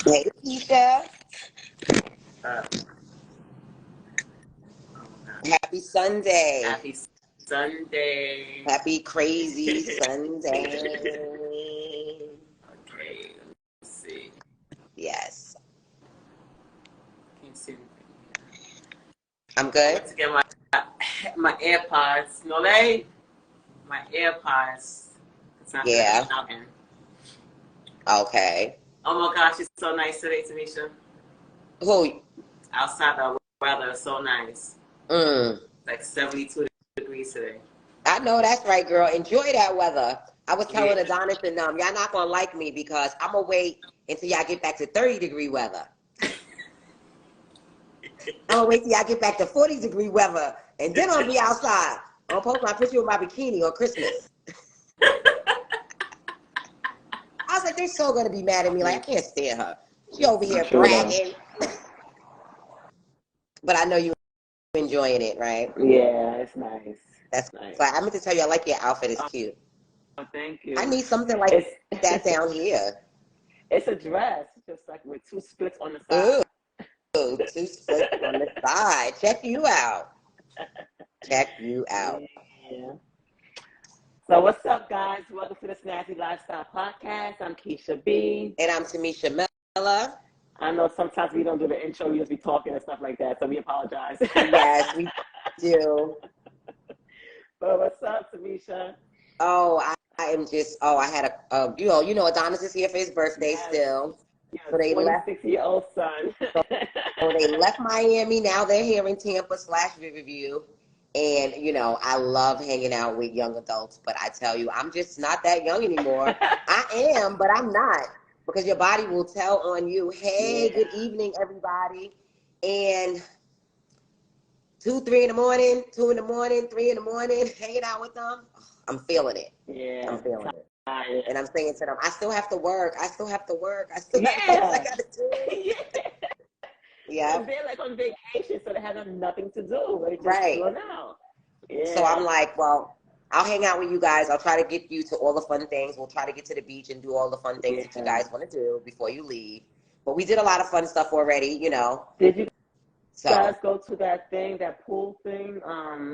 Hey, Keisha. Uh, Happy Sunday. Happy Sunday. Happy crazy Sunday. Okay, let me see. Yes. Can't see anything. I'm I good. went to get my AirPods. No, they my AirPods. It's not Yeah. out in. Okay. Oh my gosh, it's so nice today, Tanisha. Who? Outside the weather is so nice. Mm. It's like 72 degrees today. I know that's right, girl. Enjoy that weather. I was Yeah. telling Adonis and y'all not gonna like me because I'm gonna wait until y'all get back to 30-degree weather. I'm gonna wait till y'all get back to 40-degree weather, and then I'll be outside. I'm gonna post my picture with my bikini on Christmas. I was like, they're so gonna be mad at me. Like, I can't stand her. She over here bragging. But I know you enjoying it, right? Yeah, it's nice. That's nice. so I meant to tell you, I like your outfit. It's cute. Oh, thank you. I need something like that down here. It's a dress, just like with two splits on the side. Ooh, two splits on the side. Check you out. Check you out. Yeah. So what's up, guys? Welcome to the Snazzy Lifestyle Podcast. I'm Keisha B. And I'm Tamisha Miller. I know sometimes we don't do the intro, we just be talking and stuff like that, so we apologize. Yes, we do. But what's up, Tamisha? Oh, I am just. Oh, I had you know, Adonis is here for his birthday still. Yeah, So they 26-year-old son. So they left Miami. Now they're here in Tampa / Riverview. And, you know, I love hanging out with young adults. But I tell you, I'm just not that young anymore. I am, but I'm not. Because your body will tell on you, hey, good evening, everybody. And 2, 3 in the morning, 2 in the morning, 3 in the morning, hanging out with them. I'm feeling it. Yeah. I'm feeling it. And I'm saying to them, I still have to work. I still have to work. I still have Yeah. things I got to do. Yeah. They're like on vacation, so they have nothing to do. They just Right. chill out. Yeah. So I'm like, well, I'll hang out with you guys. I'll try to get you to all the fun things. We'll try to get to the beach and do all the fun things that you guys want to do before you leave. But we did a lot of fun stuff already, you know. Did you guys go to that thing, that pool thing?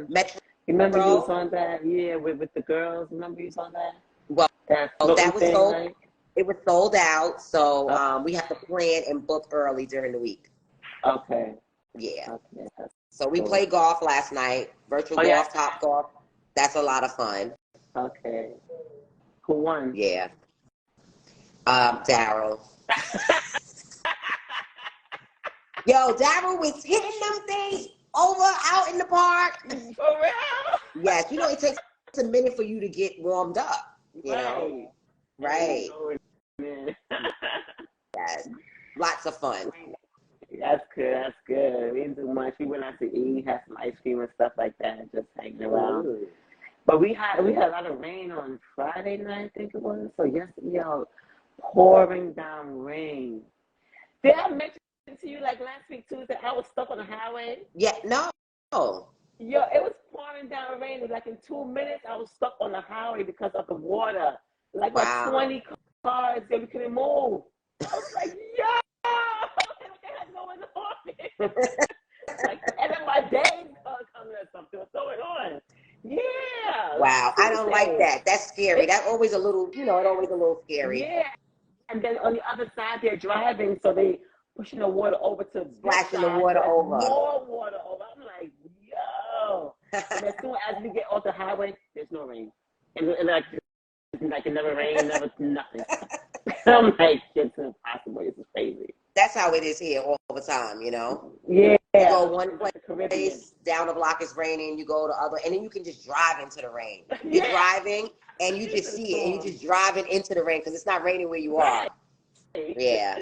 Metro. Remember you was on that? Yeah, with the girls. Remember you was on that? Well, that was thing, sold. right? It was sold out, so we have to plan and book early during the week. Okay. Yeah. Okay. So we played golf last night. Virtual golf, Top Golf. That's a lot of fun. Okay. Who won? Yeah. Daryl. Yo, Daryl was hitting them things out in the park. For real? Yes, you know, it takes a minute for you to get warmed up, you know? Right. Yes. Lots of fun. That's good. That's good. We didn't do much. We went out to eat, had some ice cream and stuff like that, just hanging around. Ooh. But we had a lot of rain on Friday night, I think it was. So yesterday, pouring down rain. Did I mention to you like last week Tuesday? I was stuck on the highway. Yeah. No. Yo, it was pouring down rain. Like in 2 minutes, I was stuck on the highway because of the water. Like 20 cars, we couldn't move. I was like, yo, what the hell's going on? Like, and then my days coming or something. What's going on? Yeah. Wow. I don't like that. That's scary. That's always a little, you know, it's always a little scary. Yeah. And then on the other side, they're driving, so they pushing the water over to splashing the water over. More water over. I'm like, yo. And as soon as we get off the highway, there's no rain. And like it never rained, never nothing. I'm like, it's impossible. This is crazy. That's how it is here all the time, you know? Yeah. You go one place, down the block it's raining, you go to other, and then you can just drive into the rain. You're driving, and you just see it, and you're just driving into the rain because it's not raining where you are. Yeah.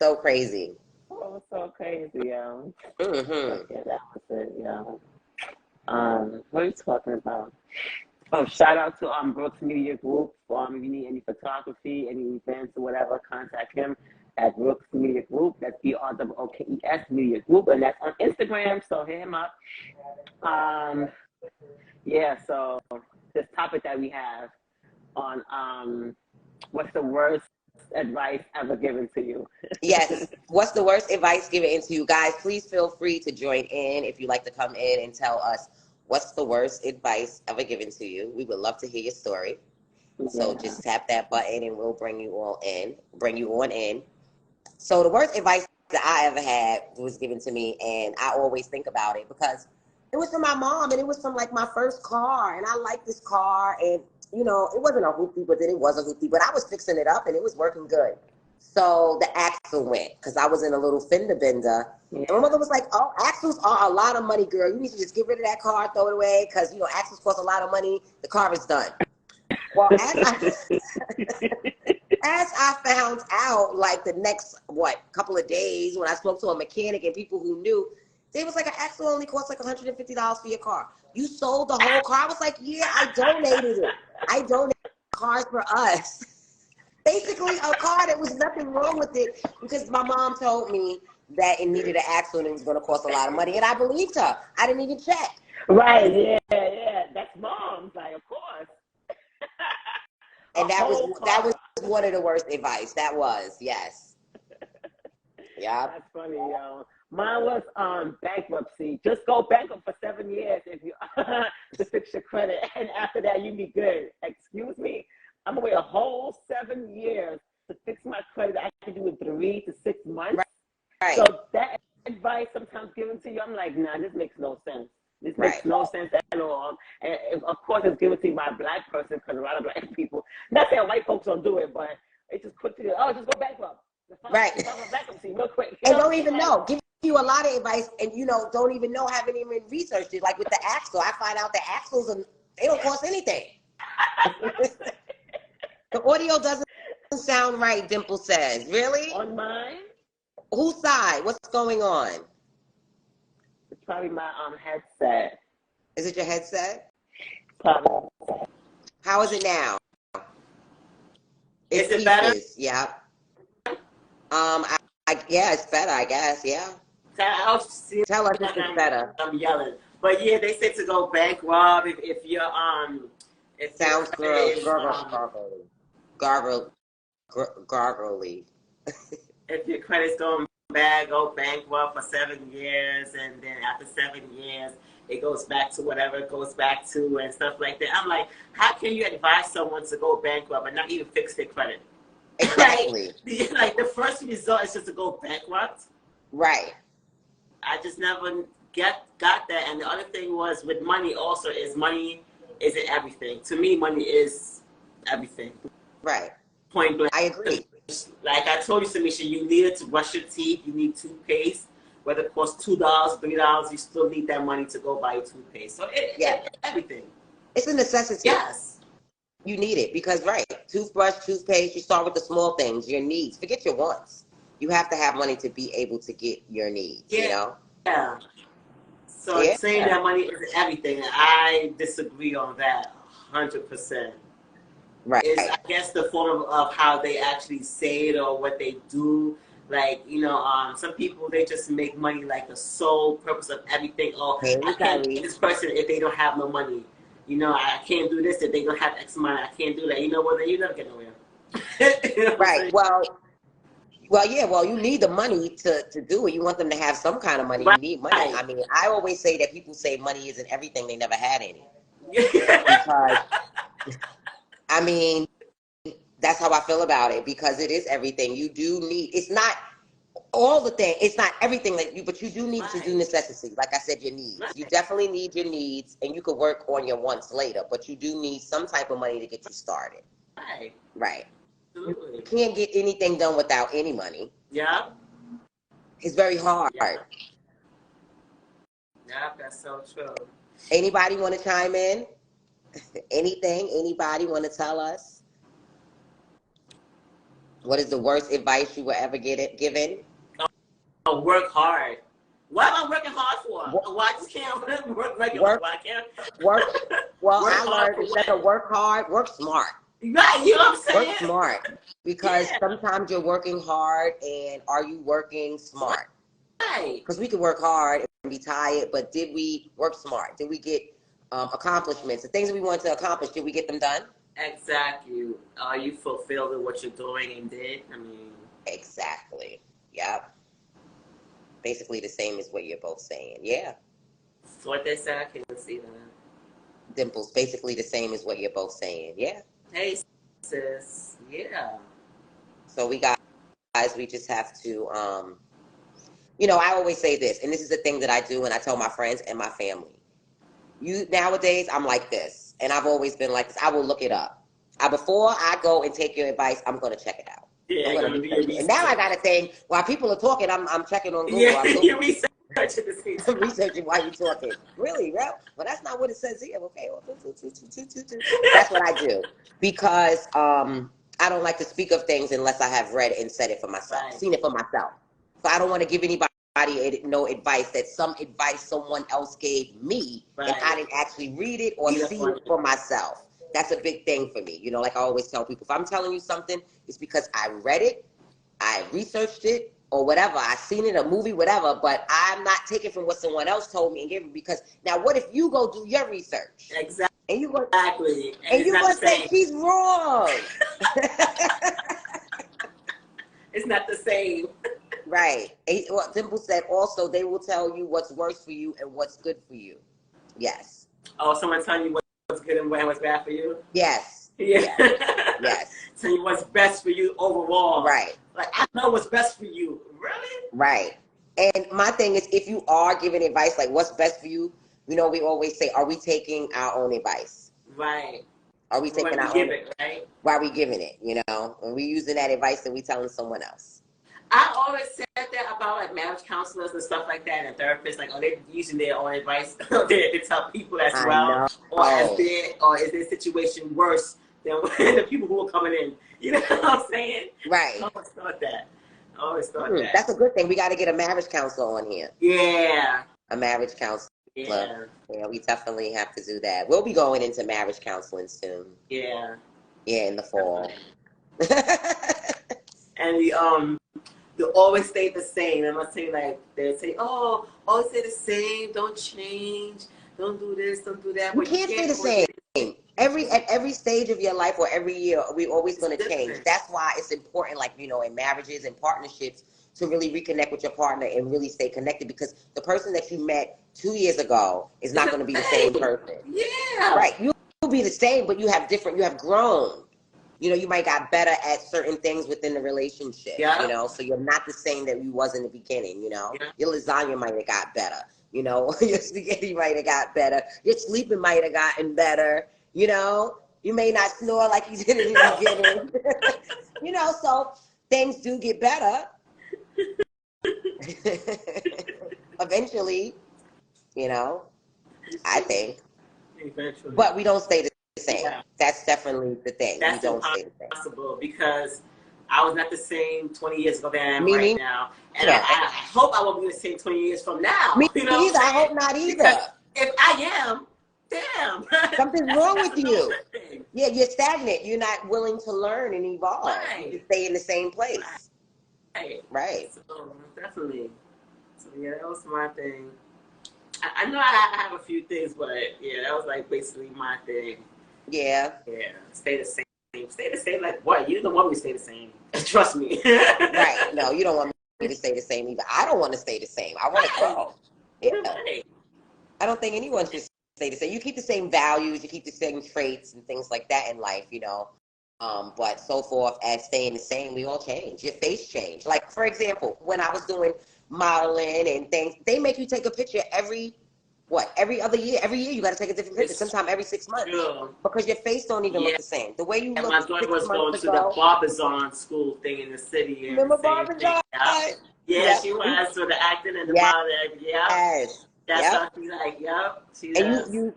So crazy. Oh, so crazy, yo. Mm-hmm. Yeah, that was it, yo. What are you talking about? Oh, shout out to Brooks Media Group. If you need any photography, any events or whatever, contact him at Brooks Media Group. That's BROOKES Media Group, and that's on Instagram. So hit him up. Yeah. So this topic that we have on what's the worst advice ever given to you? Yes. What's the worst advice given to you? Guys, please feel free to join in if you'd like to come in and tell us what's the worst advice ever given to you. We would love to hear your story. So Yeah. just tap that button and we'll bring you all in, bring you on in. So the worst advice that I ever had was given to me, and I always think about it because it was from my mom, and it was from like my first car, and I liked this car, and you know, it wasn't a hoopty, but then it was a hoopty, but I was fixing it up and it was working good. So the axle went because I was in a little fender bender. Yeah. And my mother was like, "Oh, axles are a lot of money, girl. You need to just get rid of that car, throw it away, because you know axles cost a lot of money. The car is done." Well, as I found out, like the next couple of days, when I spoke to a mechanic and people who knew, they was like, an axle only costs like $150 for your car. You sold the whole car? I was like, yeah, I donated it. I donated cars for us. Basically, a car that was nothing wrong with it because my mom told me that it needed an axle and it was going to cost a lot of money, and I believed her. I didn't even check. Right? Yeah. That's mom's, like, of course. And that was one of the worst advice. That was, yes. Yeah. That's funny, yo. Mine was bankruptcy. Just go bankrupt for 7 years if you to fix your credit, and after that you be good. Excuse me, I'm gonna wait a whole 7 years to fix my credit. I can do it 3 to 6 months. Right. So that advice sometimes given to you, I'm like, nah, this makes no sense. This makes no sense at all. And of course, it's given to you by a black person because a lot of black people, not saying white folks don't do it, but it just quick to just go bankrupt. Right. Bankruptcy real quick. And don't even know. Give you a lot of advice, and don't even know, haven't even researched it. Like with the axle, I find out that axles they don't cost anything. The audio doesn't sound right. Dimple says, "Really? On mine? Whose side? What's going on?" It's probably my headset. Is it your headset? Probably. How is it now? Is it better? Yeah. Yeah, it's better, I guess. Yeah. Tell us if it's better. I'm yelling, but yeah, they said to go bankrupt if you're It sounds gargly. If your credit's going bad, go bankrupt for 7 years, and then after 7 years, it goes back to whatever it goes back to and stuff like that. I'm like, how can you advise someone to go bankrupt and not even fix their credit? Exactly. Like the first result is just to go bankrupt. Right. I just never got that. And the other thing was with money also is money isn't everything. To me, money is everything. Right. Point blank. I agree. Like I told you, Samisha, you needed to brush your teeth. You need toothpaste. Whether it costs $2, $3, you still need that money to go buy your toothpaste. So it's everything. It's a necessity. Yes. You need it because, toothbrush, toothpaste, you start with the small things, your needs. Forget your wants. You have to have money to be able to get your needs, you know? Yeah. So saying that money isn't everything, I disagree on that 100%. Right. It's, I guess, the form of how they actually say it or what they do. Like, some people, they just make money like the sole purpose of everything. Oh, I can't pay this person if they don't have no money. I can't do this if they don't have X amount. I can't do that. You know what? Then you never get nowhere. Right. Well, you need the money to do it. You want them to have some kind of money. You need money. I mean, I always say that people say money isn't everything. They never had any. Because, I mean, that's how I feel about it, because it is everything. You do need, it's not all the thing. It's not everything but you do need to do necessity. Like I said, your needs. You definitely need your needs, and you could work on your wants later, but you do need some type of money to get you started. Right. Absolutely. You can't get anything done without any money. Yeah. It's very hard. Yeah, that's so true. Anybody want to chime in? Anything? Anybody want to tell us? What is the worst advice you were ever given? Oh, work hard. What am I working hard for? Why I just can't work regular? Why I can't work? Well, I learned instead of work hard, work smart. Right, you know what I'm saying? Work smart, because sometimes you're working hard, and are you working smart? Right. Because we can work hard and be tired, but did we work smart? Did we get accomplishments? The things that we wanted to accomplish, did we get them done? Exactly. Are you fulfilled with what you're doing and did? I mean, exactly. Yep. Basically the same as what you're both saying. Yeah. so what they said, I can't see that. Dimples, basically the same as what you're both saying. Yeah. Hey, sis. Yeah. So we guys, we just have to, I always say this, and this is the thing that I do, and I tell my friends and my family. Nowadays, I'm like this, and I've always been like this. I will look it up. Before I go and take your advice, I'm going to check it out. Yeah, I'm going to research it. And now I got to think, while people are talking, I'm checking on Google. Yeah, you're researching the same time. I'm researching while you're talking. Really, yeah? Well, that's not what it says here. Okay, that's what I do because I don't like to speak of things unless I have read and said it for myself, seen it for myself. So I don't want to give anybody no advice that some advice someone else gave me and I didn't actually read it or see it for myself. That's a big thing for me. Like I always tell people, if I'm telling you something, it's because I read it, I researched it, or whatever. I seen it, a movie, whatever, but I'm not taking from what someone else told me and giving, because now what if you go do your research? Exactly. And you go, and you gonna say she's wrong. It's not the same. Right. Well, Dimple said also they will tell you what's worse for you and what's good for you. Yes. Oh, someone telling you what's good and what's bad for you? Yes. Yeah. Yes. Telling you what's best for you overall. Right. Like, I know what's best for you. Really? Right. And my thing is, if you are giving advice, like what's best for you, we always say, are we taking our own advice? Right. Are we taking our own? Right? Why are we giving it? When we using that advice and we telling someone else. I always said that about like marriage counselors and stuff like that, and therapists, like, they're using their own advice to tell people as well, or is their situation worse than the people who are coming in? You know what I'm saying? Right. I always thought that. That's a good thing. We got to get a marriage counselor on here. Yeah. A marriage counselor. Yeah. Yeah, we definitely have to do that. We'll be going into marriage counseling soon. Yeah. Yeah, in the fall. And they always stay the same. I'm not saying like they say, oh, always stay the same, don't change, don't do this, don't do that. You can't stay the same. At every stage of your life or every year, we're always going to change. That's why it's important, like, in marriages and partnerships, to really reconnect with your partner and really stay connected, because the person that you met 2 years ago is not going to be the same person. Yeah. Right. You'll be the same, but you have grown. You might got better at certain things within the relationship, so you're not the same that you was in the beginning, Your lasagna might have got better, your spaghetti might have got better, your sleeping might have gotten better, you may not snore like you did in the beginning, so things do get better. Eventually, I think. Eventually. But we don't stay the same. Yeah. That's definitely the thing. That's we don't stay the same. Impossible, because I was not the same 20 years ago than I am right now. And I hope I won't be the same 20 years from now. Me either. I hope not either. Because if I am, damn. Something's wrong with you. Yeah, you're stagnant. You're not willing to learn and evolve. Right. You stay in the same place. Right. So, definitely. So, yeah, that was my thing. I know I have a few things, but yeah, that was like basically my thing. Yeah. Yeah. Stay the same. Stay the same. Like what? You don't want me to stay the same. Trust me. Right. No, you don't want me to stay the same either. I don't want to stay the same. I want to grow. Yeah. Right. I don't think anyone should stay the same. You keep the same values, you keep the same traits and things like that in life, But so forth as staying the same, we all change. Your face change. Like, for example, when I was doing modeling and things, they make you take a picture every other year. Every year you got to take a different picture. Sometimes every 6 months, because your face don't even look the same. The way you look. My daughter was going to the Barbizon school thing in the city. Remember Barbizon? Yeah, she was for the acting and the modeling. Yeah, yes. That's how she's like. Yep. And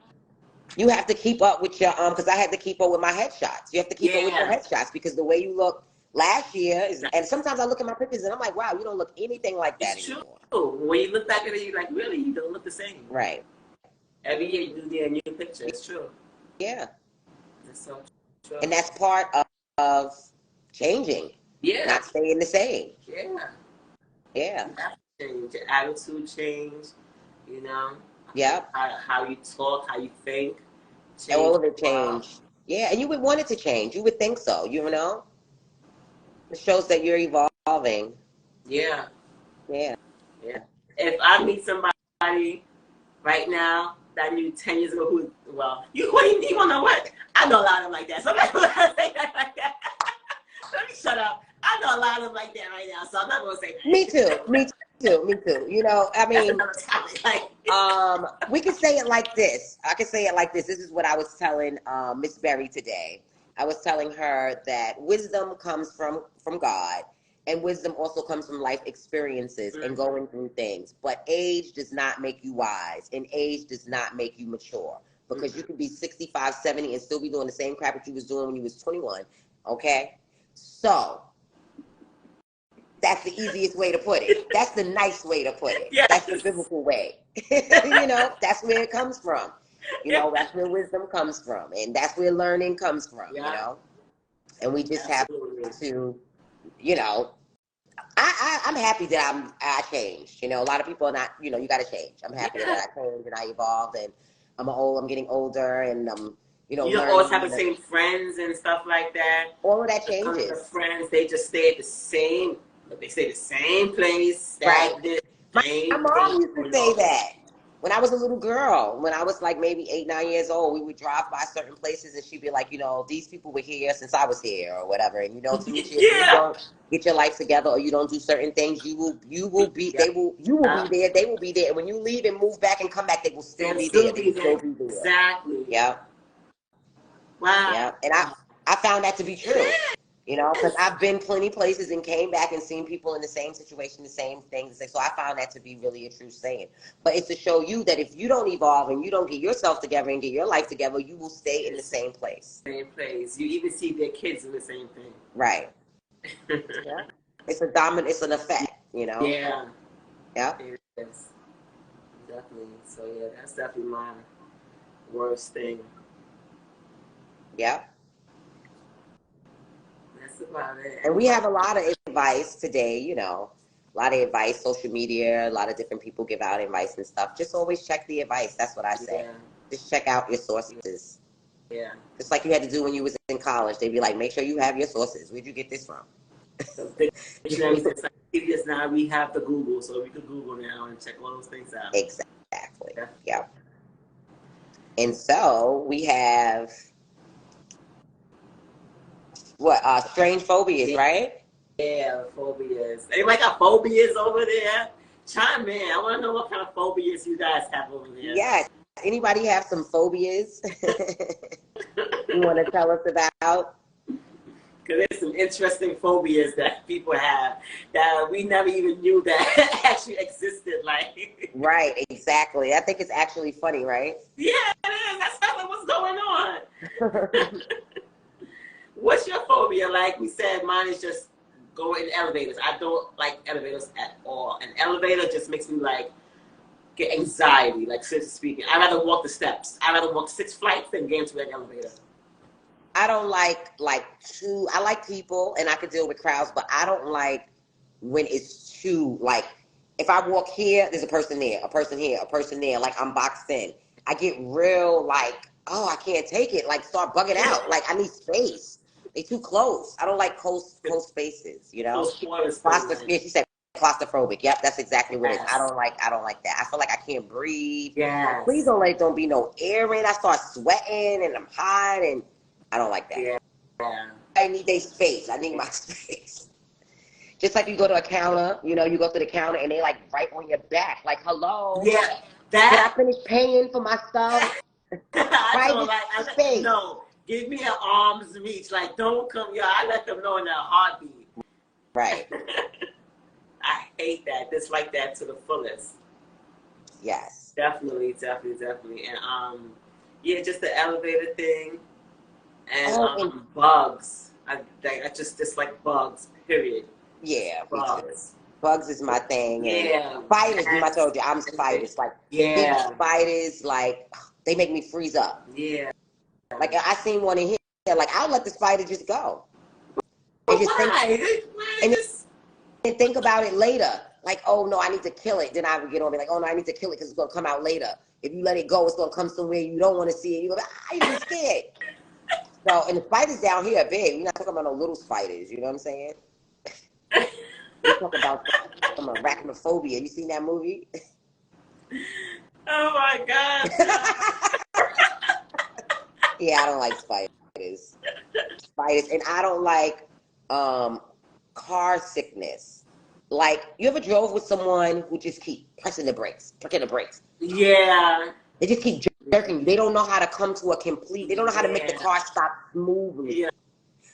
you have to keep up with your because I had to keep up with my headshots. You have to keep up with your headshots, because the way you look last year is, and sometimes I look at my pictures and I'm like, wow, you don't look anything like that anymore. When you look back at it, you're like, really, you don't look the same. Right. Every year you do a new picture. It's true. Yeah. It's so true. And that's part of changing. Yeah. Not staying the same. Yeah. Yeah. Change. Your attitude change. Yeah. How you talk, how you think. Change. All of it changed. Yeah, and you would want it to change. You would think so, you know? It shows that you're evolving. Yeah. Yeah. Yeah. If I meet somebody right now that I knew 10 years ago who, well, you want to know what? I know a lot of them like that. Somebody will say that like that. Let me shut up. I know a lot of them like that right now, so I'm not going to say that. Me too. Me too. Me too. You know, I mean, we can say it like this. I can say it like this. This is what I was telling Miss Berry today. I was telling her that wisdom comes from God, and wisdom also comes from life experiences and going through things. But age does not make you wise, and age does not make you mature, because you can be 65, 70 and still be doing the same crap that you was doing when you was 21. Okay? So that's the easiest way to put it. That's the nice way to put it. Yes. That's the biblical way. You know, that's where it comes from. You know, that's where wisdom comes from. And that's where learning comes from, you know. And we just have to, you know, I'm happy that I changed. You know, a lot of people are not, you know, you got to change. I'm happy that I changed and I evolved, and I'm getting older, and you know, you don't always have the same friends and stuff like that. All of that changes. The friends, they just stay at the same. They stay the same place. Right. My mom used to say that when I was a little girl. When I was like maybe 8, 9 years old, we would drive by certain places, and she'd be like, you know, these people were here since I was here, or whatever. And you know, if you don't get your life together, or you don't do certain things, you will be you will be there, they will be there. And when you leave and move back and come back, they will still be there. They will still be there. Exactly. Yeah. Wow. Yeah. And I found that to be true. You know, because I've been plenty places and came back and seen people in the same situation, the same things. So I found that to be really a true saying. But it's to show you that if you don't evolve and you don't get yourself together and get your life together, you will stay in the same place. Same place. You even see their kids in the same thing. Right. Yeah. It's an effect, you know? Yeah. Yeah. It is. Definitely. So yeah, that's definitely my worst thing. Yeah. About it. And we have a lot of advice today, you know, a lot of advice, social media, a lot of different people give out advice and stuff. Just always check the advice. That's what I say. Yeah. Just check out your sources. Yeah. Just like you had to do when you was in college. They'd be like, make sure you have your sources. Where'd you get this from? Now we have the Google, so we can Google now and check all those things out. Exactly. Yeah. And so we have strange phobias, right? Yeah, phobias. Anybody got phobias over there? Chime in. I want to know what kind of phobias you guys have over there. Yes. Anybody have some phobias you want to tell us about? Because there's some interesting phobias that people have that we never even knew that actually existed. Like, right, exactly. I think it's actually funny, right? Yeah, it is. That's kind of what's going on. What's your phobia? Like we said, mine is just going in elevators. I don't like elevators at all. An elevator just makes me like get anxiety, like seriously speaking. I'd rather walk the steps. I'd rather walk 6 flights than get into an elevator. I don't I like people and I can deal with crowds, but I don't like when it's too, like, if I walk here, there's a person there, a person here, a person there, like I'm boxed in. I get real like, oh, I can't take it. Like, start bugging out. Like, I need space. They too close. I don't like close spaces, you know? Yeah, she said claustrophobic. Yep, that's exactly what it is. I don't like that. I feel like I can't breathe. Yeah. Please don't don't be no air in. I start sweating and I'm hot and I don't like that. Yeah. I need their space. I need my space. Just like you go to a counter, you know, you go to the counter and they like right on your back. Like, hello. Yeah. Can I finish paying for my stuff? Space. No. Give me an arm's reach. Like, don't come here. I let them know in a heartbeat. Right. I hate that. Dislike that to the fullest. Yes. Definitely. And yeah, just the elevator thing. And bugs. I just dislike bugs, period. Yeah. Bugs. Bugs is my thing. Yeah. Spiders, I told you, I'm spiders. Like, big spiders, like, they make me freeze up. Yeah. Like, I seen one in here, like, I'll let the spider just go. And just and think about it later. Like, oh, no, I need to kill it. Then I would get on me like, oh, no, I need to kill it because it's going to come out later. If you let it go, it's going to come somewhere you don't want to see it. You're going to be, you're scared. So, and the spiders down here are big. We're not talking about no little spiders. You know what I'm saying? We talk about some arachnophobia. You seen that movie? Oh my God. Yeah, I don't like spiders. And I don't like car sickness. Like, you ever drove with someone who just keep pressing the brakes? Yeah. They just keep jerking you. They don't know how to come to a complete. They don't know how to make the Yeah. car stop smoothly. Yeah.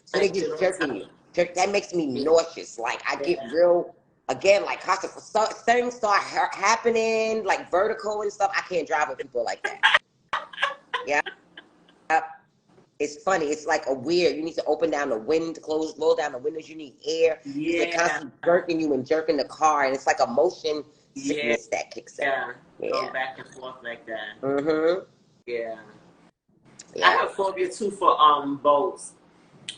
So they just jerking you. That makes me nauseous. Like, I get real, again, like, things start happening, like vertical and stuff. I can't drive with people like that. Yeah. It's funny. It's like a weird. You need to open down the wind, roll down the windows. You need air. Yeah. They're constantly jerking you and jerking the car, and it's like a motion sickness that kicks in. Yeah. Going back and forth like that. Mm-hmm. Yeah. Yeah. I have phobia too for boats.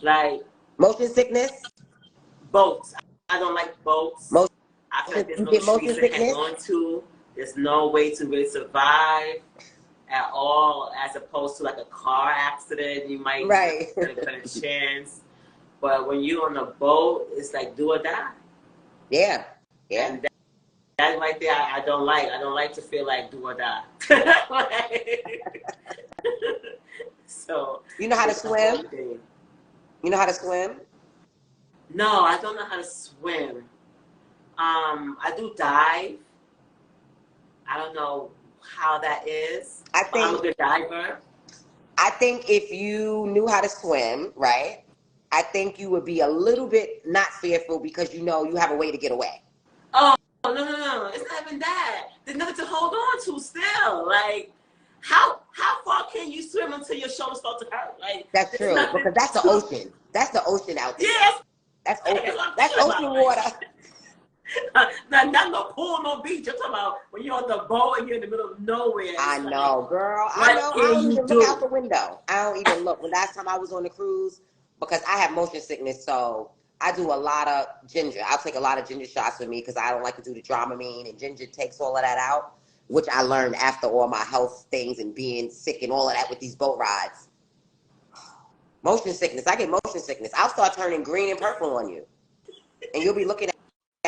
Like motion sickness. Boats. I don't like boats. I feel like there's no trees to hang on to. There's no way to really survive at all, as opposed to like a car accident. You might get a chance. But when you're on a boat, it's like do or die. Yeah. Yeah. And that right there, I don't like. I don't like to feel like do or die. So you know how to swim? You know how to swim? No, I don't know how to swim. I do dive. I don't know how that is. I'm a good diver. I think if you knew how to swim, right, I think you would be a little bit not fearful because you know you have a way to get away. Oh, no. It's not even that. There's nothing to hold on to still. Like, how far can you swim until your shoulders start to hurt? Like, that's true, because that's the ocean. That's the ocean out there. Yes. That's ocean. That's ocean water. Not no pool, no beach. I'm talking about when you're on the boat and you're in the middle of nowhere. I know, girl. I know. I don't even look out the window. I don't even look. The last time I was on the cruise, because I have motion sickness, so I do a lot of ginger. I'll take a lot of ginger shots with me because I don't like to do the Dramamine, and ginger takes all of that out, which I learned after all my health things and being sick and all of that with these boat rides. Motion sickness. I get motion sickness. I'll start turning green and purple on you, and you'll be looking at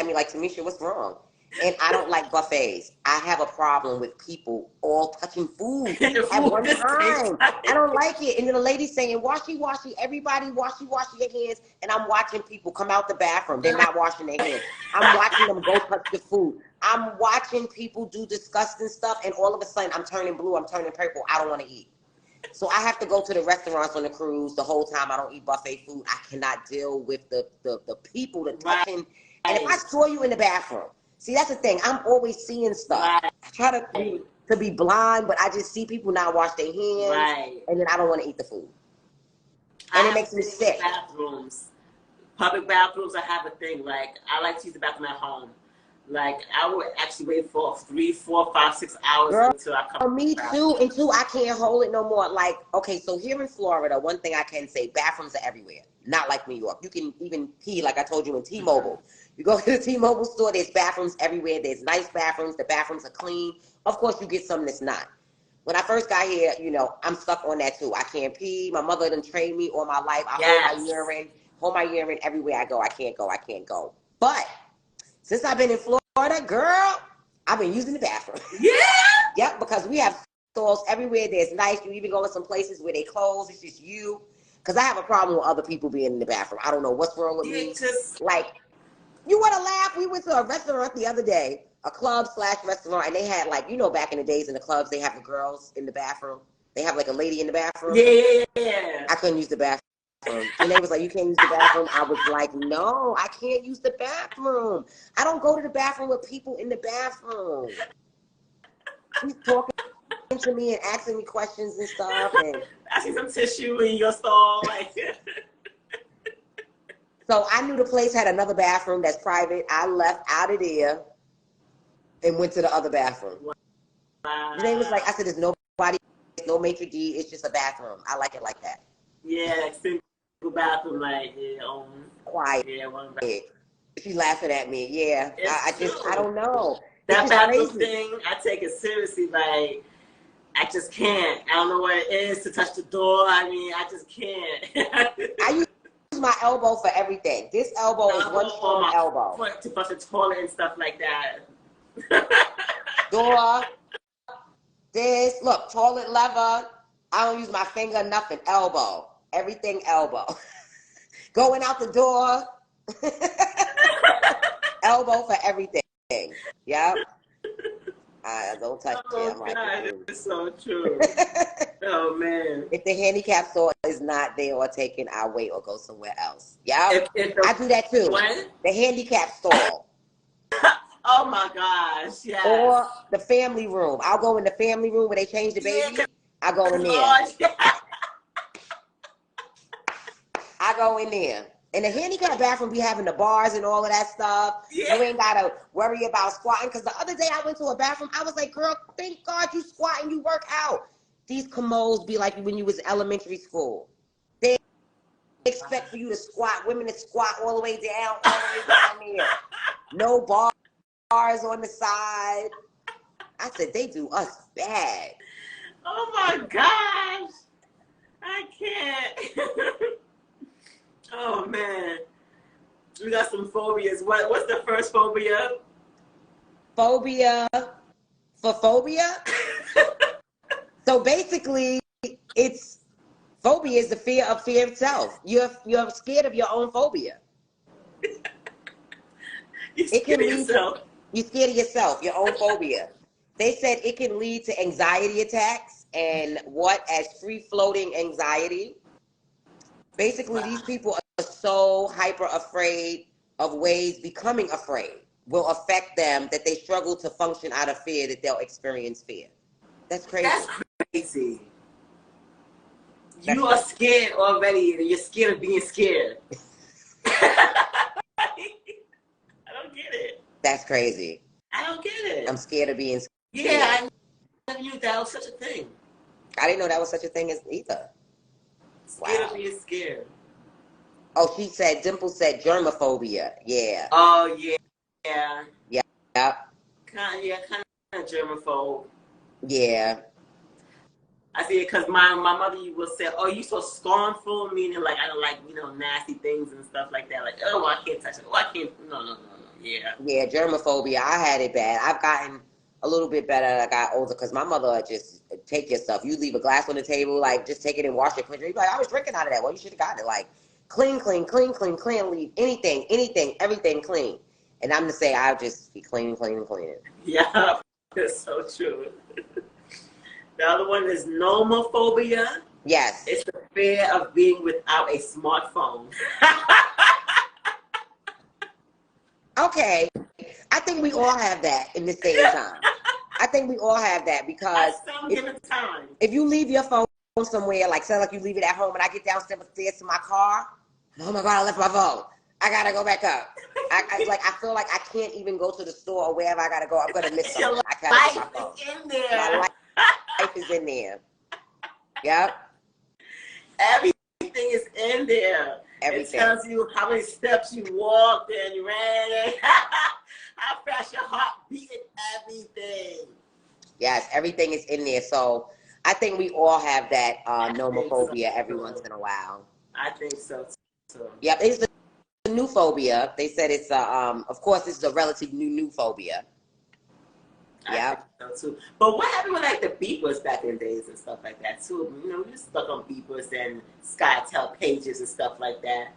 me like, Tamisha, what's wrong? And I don't like buffets. I have a problem with people all touching food at one time. I don't like it. And then the lady saying, washy, everybody washy your hands. And I'm watching people come out the bathroom. They're not washing their hands. I'm watching them go touch the food. I'm watching people do disgusting stuff. And all of a sudden, I'm turning blue. I'm turning purple. I don't want to eat. So I have to go to the restaurants on the cruise the whole time. I don't eat buffet food. I cannot deal with the people, the touching. Right. And if I saw you in the bathroom, see, that's the thing. I'm always seeing stuff. Right. I try to be blind, but I just see people not wash their hands. Right. And then I don't want to eat the food. And it makes me sick. Public bathrooms, I have a thing. Like, I like to use the bathroom at home. Like, I would actually wait for 3, 4, 5, 6 hours until I come. Me too. And two, I can't hold it no more. Like, okay, so here in Florida, one thing I can say, bathrooms are everywhere. Not like New York. You can even pee, like I told you, in T-Mobile. You go to the T-Mobile store, there's bathrooms everywhere. There's nice bathrooms. The bathrooms are clean. Of course, you get some that's not. When I first got here, you know, I'm stuck on that too. I can't pee. My mother done trained me all my life. I hold my urine everywhere I go. I can't go. But since I've been in Florida, girl, I've been using the bathroom. Yeah. Yep, because we have stalls everywhere. There's nice. You even go in some places where they close. It's just you. Because I have a problem with other people being in the bathroom. I don't know what's wrong with me. Like, you want to laugh? We went to a restaurant the other day, a club/restaurant, and they had, like, you know, back in the days in the clubs, they have the girls in the bathroom. They have, like, a lady in the bathroom. Yeah. I couldn't use the bathroom. And they was like, you can't use the bathroom. I was like, no, I can't use the bathroom. I don't go to the bathroom with people in the bathroom. She's talking to me and asking me questions and stuff. And I see some tissue in your stall. Like. So I knew the place had another bathroom that's private. I left out of there and went to the other bathroom. Wow. The name was like, I said, there's nobody, no maitre d'. It's just a bathroom. I like it like that. Yeah, single bathroom, like, quiet. Yeah, one bathroom. She's laughing at me. Yeah, I don't know. That bathroom thing, I take it seriously. Like, I just can't. I don't know what it is to touch the door. I mean, I just can't. I use my elbow for everything. This elbow is one strong elbow. To brush the toilet and stuff like that. Door, this, look, toilet lever. I don't use my finger, nothing. Elbow. Everything elbow. Going out the door. Elbow for everything. Yep. Don't touch it. God, it's so true. Oh, man. If the handicap store is not there or taken, I'll wait or go somewhere else. Yep. I do that too. What? The handicap store. Oh, my gosh. Yes. Or the family room. I'll go in the family room where they change the baby. I go in there. I go in there. And the handicap bathroom be having the bars and all of that stuff. Yeah. You ain't got to worry about squatting. Because the other day I went to a bathroom. I was like, girl, thank God you squat and you work out. These commodes be like when you was in elementary school. They expect for you to squat. Women to squat all the way down, there. No bars on the side. I said, they do us bad. Oh, my gosh. I can't. Oh, man. We got some phobias. What's the first phobia? Phobia for phobia? So basically, it's phobia is the fear of itself. You're scared of your own phobia. You're scared of yourself. You're scared of yourself, your own phobia. They said it can lead to anxiety attacks and as free-floating anxiety. Basically, these people are so hyper afraid of ways becoming afraid will affect them that they struggle to function out of fear, that they'll experience fear. That's crazy. That's crazy. You are scared already, and you're scared of being scared. I don't get it. That's crazy. I don't get it. I'm scared of being scared. Yeah, I never knew that was such a thing. I didn't know that was such a thing as either. Scared of being scared. Oh, Dimple said germophobia. Yeah. Oh, yeah. Yeah. Yeah. Kind of germaphobe. Yeah. I see it because my mother will say, oh, you so scornful, meaning like I don't like, nasty things and stuff like that. Like, oh, I can't touch it. Oh, I can't. No. Yeah. Yeah, germophobia. I had it bad. I've gotten a little bit better as I got older because my mother would just take your stuff. You leave a glass on the table, like just take it and wash it. You're like, I was drinking out of that. Well, you should have gotten it. Like, clean, leave anything, everything clean. And I'm to say I'll just be cleaning. Yeah, that's so true. The other one is nomophobia. Yes. It's the fear of being without a smartphone. Okay. I think we all have that in this day and time. I think we all have that because if you leave your phone somewhere, like say like you leave it at home and I get downstairs to my car, oh my God, I left my phone. I gotta go back up. I feel like I can't even go to the store or wherever I gotta go. I'm gonna miss something. I gotta get my phone. In there. My life is in there. Yep. Everything is in there. Everything. It tells you how many steps you walked and you ran, how fast your heart beating, everything. Yes, everything is in there. So I think we all have that nomophobia every once in a while. I think so too. Yep, it's the new phobia. They said it's of course this is a relatively new phobia. Yeah. So too. But what happened with like the beepers back in the days and stuff like that too? We were stuck on beepers and SkyTel pages and stuff like that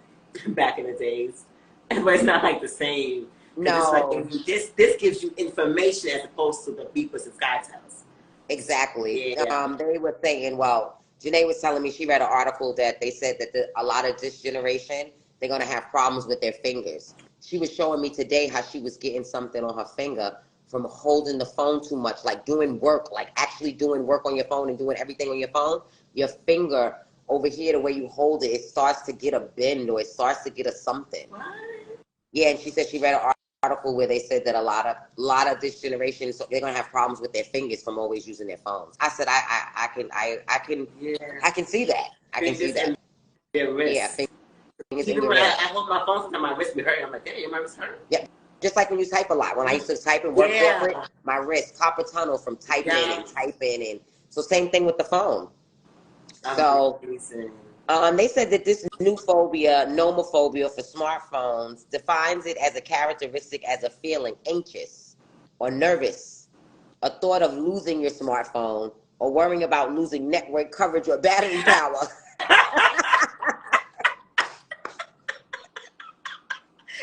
back in the days. But it's not like the same. No. It's like this gives you information as opposed to the beepers and SkyTels. Exactly. Yeah. They were saying, well, Janae was telling me she read an article that they said that a lot of this generation, they're going to have problems with their fingers. She was showing me today how she was getting something on her finger from holding the phone too much, like doing work, like actually doing work on your phone and doing everything on your phone. Your finger over here, the way you hold it, it starts to get a bend or it starts to get a something. What? Yeah, and she said she read an article where they said that a lot of this generation, so they're gonna have problems with their fingers from always using their phones. I said I can see that. I can see that. Their wrist. Yeah, even when I hold my phone, sometimes my wrist be hurting. I'm like, damn, my wrist hurt. Yep. Just like when you type a lot. When I used to type and work corporate, my wrist, carpal tunnel from typing and So same thing with the phone. So they said that this new phobia, nomophobia for smartphones, defines it as a characteristic as a feeling anxious or nervous, a thought of losing your smartphone, or worrying about losing network coverage or battery power.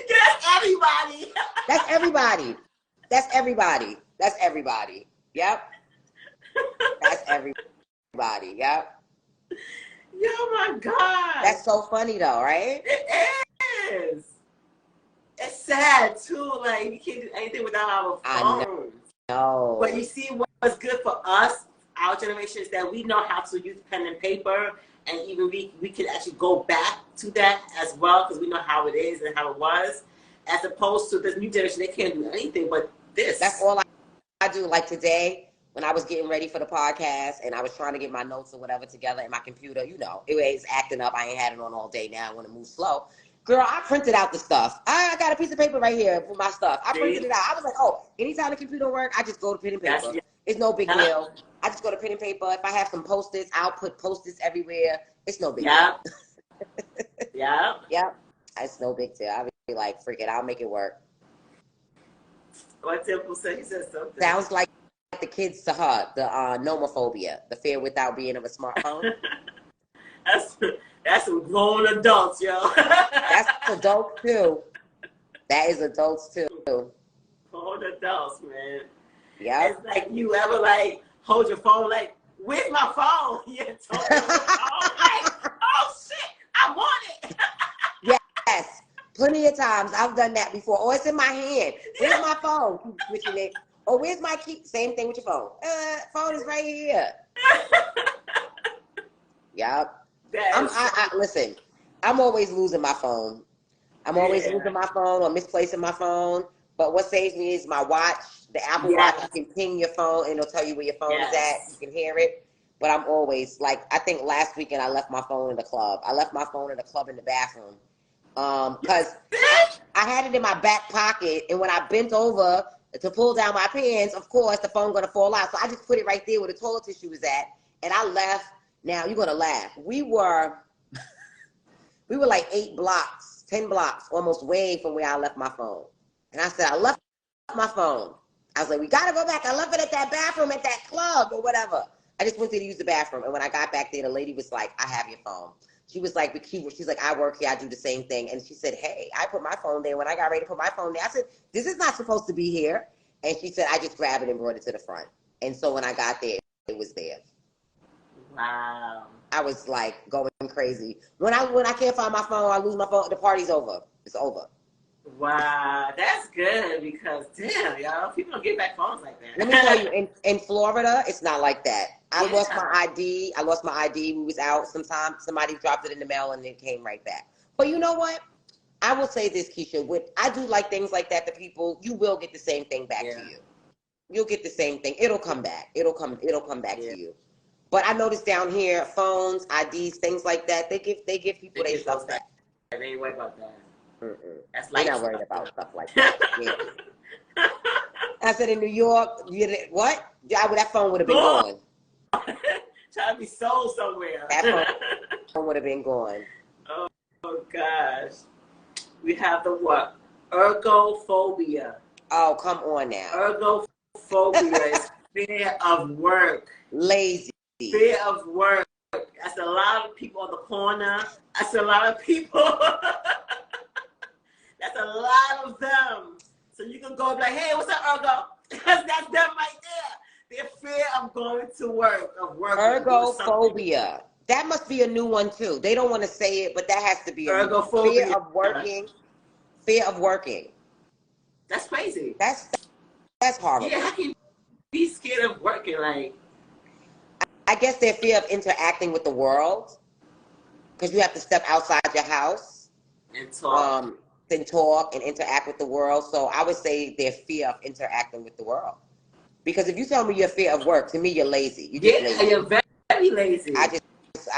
That's everybody. That's everybody. That's everybody. That's everybody. Yep. That's everybody. Yep. Oh my God. That's so funny though, right? It is. It's sad too. Like we can't do anything without our phones. I know. But you see, what's good for us, our generation, is that we know how to use pen and paper, and even we can actually go back to that as well because we know how it is and how it was. As opposed to this new generation, they can't do anything but this. That's all I do. Like today, when I was getting ready for the podcast and I was trying to get my notes or whatever together in my computer, you know, it was acting up. I ain't had it on all day now. I want to move slow. Girl, I printed out the stuff. I got a piece of paper right here for my stuff. I printed it out. I was like, oh, anytime the computer work, I just go to pen and paper. It's no big deal. I just go to pen and paper. If I have some Post-its, I'll put Post-its everywhere. It's no big deal. Yeah. Yep. It's no big deal. I'll be like, freak it, I'll make it work. What Temple said? He said something. Sounds like the kids to her, the nomophobia, the fear without being of a smartphone. That's some grown adults, yo. That's adults too. That is adults too. Grown adults, man. Yeah. It's like you ever like hold your phone like, where's my phone? Yeah, like, oh shit, I want it. Yes. Plenty of times I've done that before. Oh, it's in my hand. Where's my phone? Keep switching it. Oh, where's my key? Same thing with your phone. Phone is right here. Yep. Listen, I'm always losing my phone. I'm always losing my phone or misplacing my phone. But what saves me is my watch. The Apple Watch, you can ping your phone and it'll tell you where your phone is at. You can hear it. But I'm always, like, I think last weekend I left my phone in the club. I left my phone in the club in the bathroom. Because I had it in my back pocket. And when I bent over to pull down my pants, of course, the phone going to fall out. So I just put it right there where the toilet tissue was at. And I left. Now, you're going to laugh. We were like 10 blocks, almost away from where I left my phone. And I said, I left my phone. I was like, we got to go back. I left it at that bathroom at that club or whatever. I just went there to use the bathroom. And when I got back there, the lady was like, I have your phone. She was like, she's like, I work here. I do the same thing. And she said, hey, I put my phone there. When I got ready to put my phone there, I said, this is not supposed to be here. And she said, I just grabbed it and brought it to the front. And so when I got there, it was there. Wow. I was like going crazy. When I can't find my phone, I lose my phone. The party's over. It's over. Wow, that's good because damn, y'all, people don't get back phones like that. Let me tell you, in Florida, it's not like that. I lost my ID. We was out sometime. Somebody dropped it in the mail and it came right back. But you know what? I will say this, Keisha. I do like things like that to people. You will get the same thing back to you. You'll get the same thing. It'll come back. It'll come back to you. But I noticed down here, phones, IDs, things like that, they give people their stuff back. They ain't worried about that. That's like not worried about stuff like that. Yeah. I said in New York, what? That phone would have been gone. Trying to be sold somewhere. That phone would have been gone. Oh gosh. We have the what? Ergophobia. Oh, come on now. Ergophobia is fear of work. Lazy. Fear of work. That's a lot of people on the corner. That's a lot of people. That's a lot of them. So you can go and be like, hey, what's up, Ergo? Because that's them right there. Their fear of going to work, of working. Ergophobia. That must be a new one, too. They don't want to say it, but that has to be a ergophobia. Fear of working. Fear of working. That's crazy. That's horrible. Yeah, how can you be scared of working? Like, I guess their fear of interacting with the world, because you have to step outside your house and talk. And interact with the world. So I would say their fear of interacting with the world. Because if you tell me your fear of work, to me you're lazy. You're very lazy. I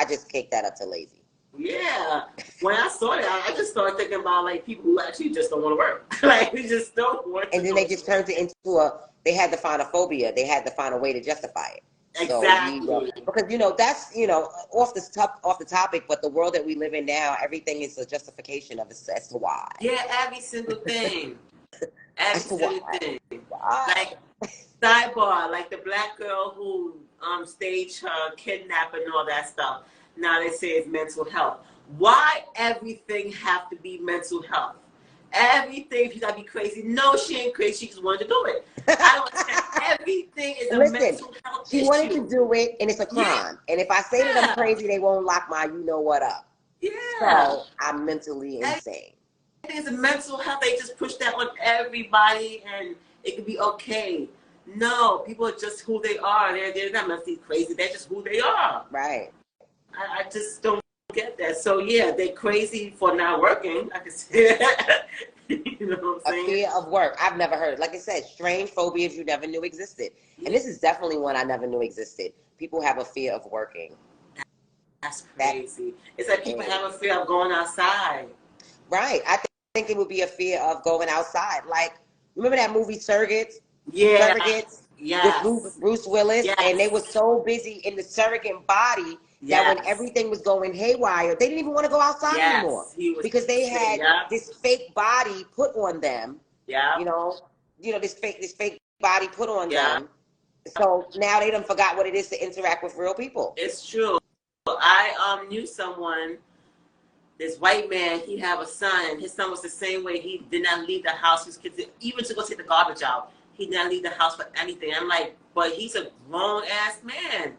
just kick that up to lazy. Yeah. When I saw that, I just started thinking about like people who actually just don't want to work. Like they just don't want to. And then they just turned it into they had to find a phobia. They had to find a way to justify it. Exactly. Because that's off the topic, but the world that we live in now, everything is a justification of as to why. Yeah, every single thing. Every As to single why. thing. Why? Like sidebar, like the black girl who staged her kidnapping and all that stuff. Now they say it's mental health. Why everything have to be mental health? Everything, you gotta be crazy. No, she ain't crazy. She just wanted to do it. I don't understand. Everything is a mental health she issue. wanted to do it, and it's a crime. Yeah. And if I say that I'm crazy, they won't lock my what up. Yeah. So I'm mentally insane. It's a mental health. They just push that on everybody, and it can be okay. No, people are just who they are. They're not mentally crazy. They're just who they are. Right. I just don't get that. So yeah, they're crazy for not working. I can say that. You know what I'm saying? A fear of work. I've never heard. Like I said, strange phobias you never knew existed. Yeah. And this is definitely one I never knew existed. People have a fear of working. That's crazy. It's like people have a fear of going outside. Right. I think it would be a fear of going outside. Like, remember that movie Surrogates? Yeah. Surrogates? Yes. With Bruce Willis. Yes. And they were so busy in the surrogate body that when everything was going haywire, they didn't even want to go outside anymore. Because they had this fake body put on them. Yeah. This fake body put on them. So now they done forgot what it is to interact with real people. It's true. I knew someone, this white man, he had a son. His son was the same way. He did not leave the house. His kids, even to go take the garbage out, he did not leave the house for anything. I'm like, but he's a grown-ass man.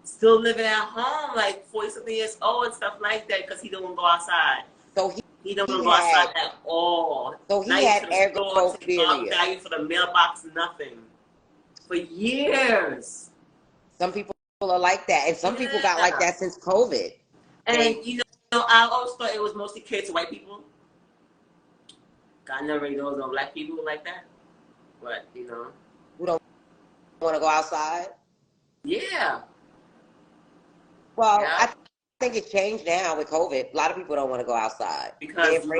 Still living at home, like 40-something years old and stuff like that, because he don't want to go outside. So he don't want to go outside at all. So he had agoraphobia. Value for the mailbox, nothing. For years. Some people are like that, and some people got like that since COVID. And I always thought it was mostly catered to white people. God never really knows no black people like that. But who don't want to go outside. Yeah. Well, I think it's changed now with COVID. A lot of people don't want to go outside because my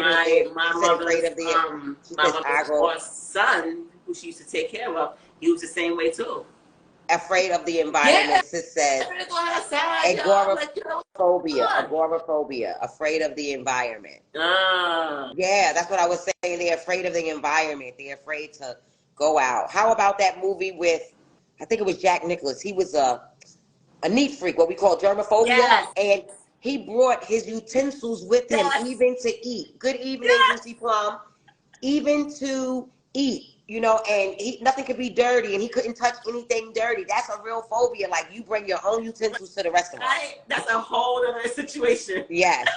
mother's son, who she used to take care of, he was the same way too. Afraid of the environment, sis said. Agoraphobia, afraid of the environment. Yeah, that's what I was saying. They're afraid of the environment. They're afraid to go out. How about that movie with, I think it was Jack Nicklaus. He was a neat freak, what we call germophobia. Yes. And he brought his utensils with him, even to eat. Good evening, Juicy Plum. Even to eat. And nothing could be dirty, and he couldn't touch anything dirty. That's a real phobia. Like, you bring your own utensils to the restaurant. That's a whole other situation. Yes.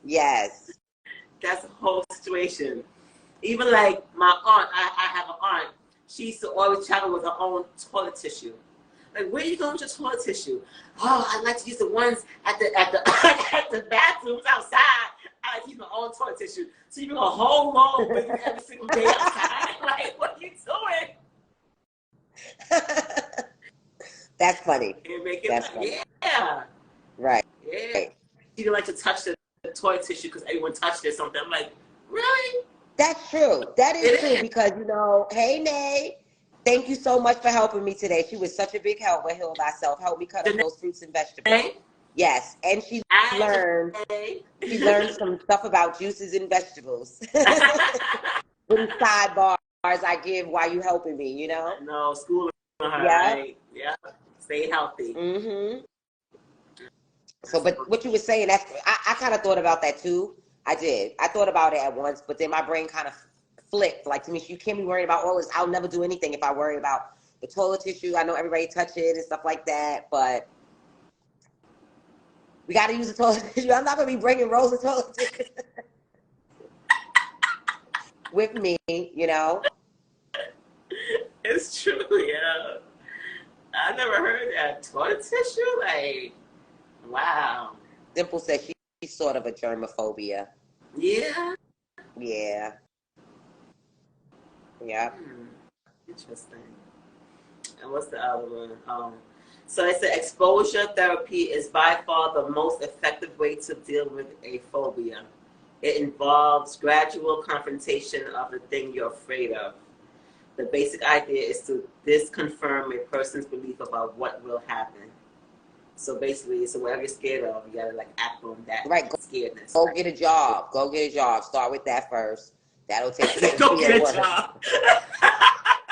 Yes. That's a whole situation. Even like my aunt, I have an aunt. She used to always travel with her own toilet tissue. Like, where are you going with your toilet tissue? Oh, I like to use the ones at the at the bathrooms outside. I like to use my own toilet tissue. So you bring a whole roll with you every single day outside. Like, what are you doing? That's funny. That's funny. Yeah. Right. Yeah. Right. You don't like to touch the toilet tissue because everyone touched it or something. I'm like, really? That's true. That is true because, hey, Nay, thank you so much for helping me today. She was such a big help with Heal Thyself. Help me cut up those fruits and vegetables. Hey? Yes, and she learned some stuff about juices and vegetables. Little sidebars I give while you helping me, No, school her, right? Yeah. Stay healthy. Mm-hmm. So, but what you were saying, I kind of thought about that too. I did. I thought about it at once, but then my brain kind of flipped. Like, to me, you can't be worried about all this. I'll never do anything if I worry about the toilet tissue. I know everybody touch it and stuff like that, but we got to use the toilet tissue. I'm not going to be bringing rolls of toilet tissue with me, It's true, yeah. I never heard that. Toilet tissue? Like, wow. Dimple said she's sort of a germophobia. Yeah? Yeah. Yeah. Interesting. And what's the other one? So it said exposure therapy is by far the most effective way to deal with a phobia. It involves gradual confrontation of the thing you're afraid of. The basic idea is to disconfirm a person's belief about what will happen. So basically, so whatever you're scared of, you gotta like act on that scaredness. Go get a job. Go get a job. Start with that first. That'll take care of Go get a job.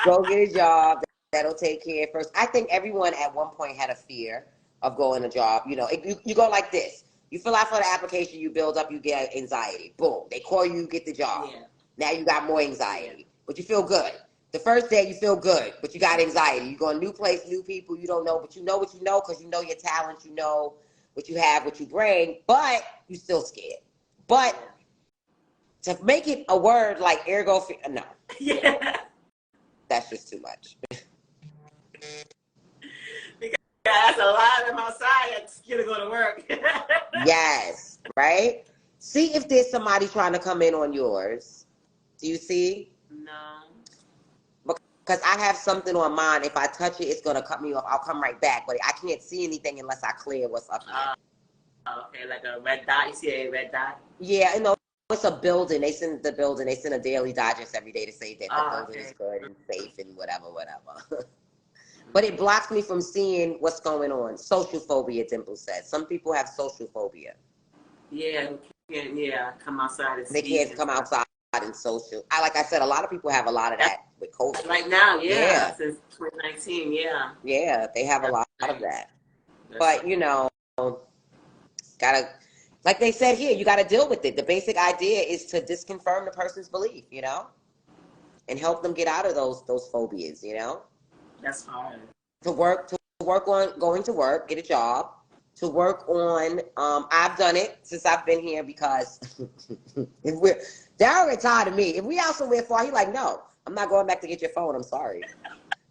Go get a job. That'll take care of first. I think everyone at one point had a fear of going a job. You know, you go like this. You fill out for the application, you build up, you get anxiety. Boom. They call you get the job. Yeah. Now you got more anxiety, but you feel good. The first day you feel good, but you got anxiety. You go a new place, new people, you don't know, but you know what you know because you know your talent, you know what you have, what you bring, but you still scared. But to make it a word like ergo, no. Yeah. That's just too much. Because that's a lot of them outside that's scared to go to work. Yes, right? See if there's somebody trying to come in on yours. Do you see? No. Because I have something on mine. If I touch it, it's going to cut me off. I'll come right back. But I can't see anything unless I clear what's up here. Okay, like a red dot. You see a red dot? Yeah, you know, it's a building. They send the building. They send a daily digest every day to say that the building is good and safe and whatever. But it blocks me from seeing what's going on. Social phobia, Dimple says. Some people have social phobia. Yeah, come outside and they can't come outside and social. Like I said, a lot of people have a lot of that with COVID. Right now, yeah. Since 2019, yeah. Yeah, they have a lot of that. But, you know, gotta, like they said here, you got to deal with it. The basic idea is to disconfirm the person's belief, you know, and help them get out of those phobias, you know. That's hard. To work on going to work, get a job. To work on, I've done it since I've been here because they're already tired of me. If we out somewhere far, he's like, no, I'm not going back to get your phone. I'm sorry.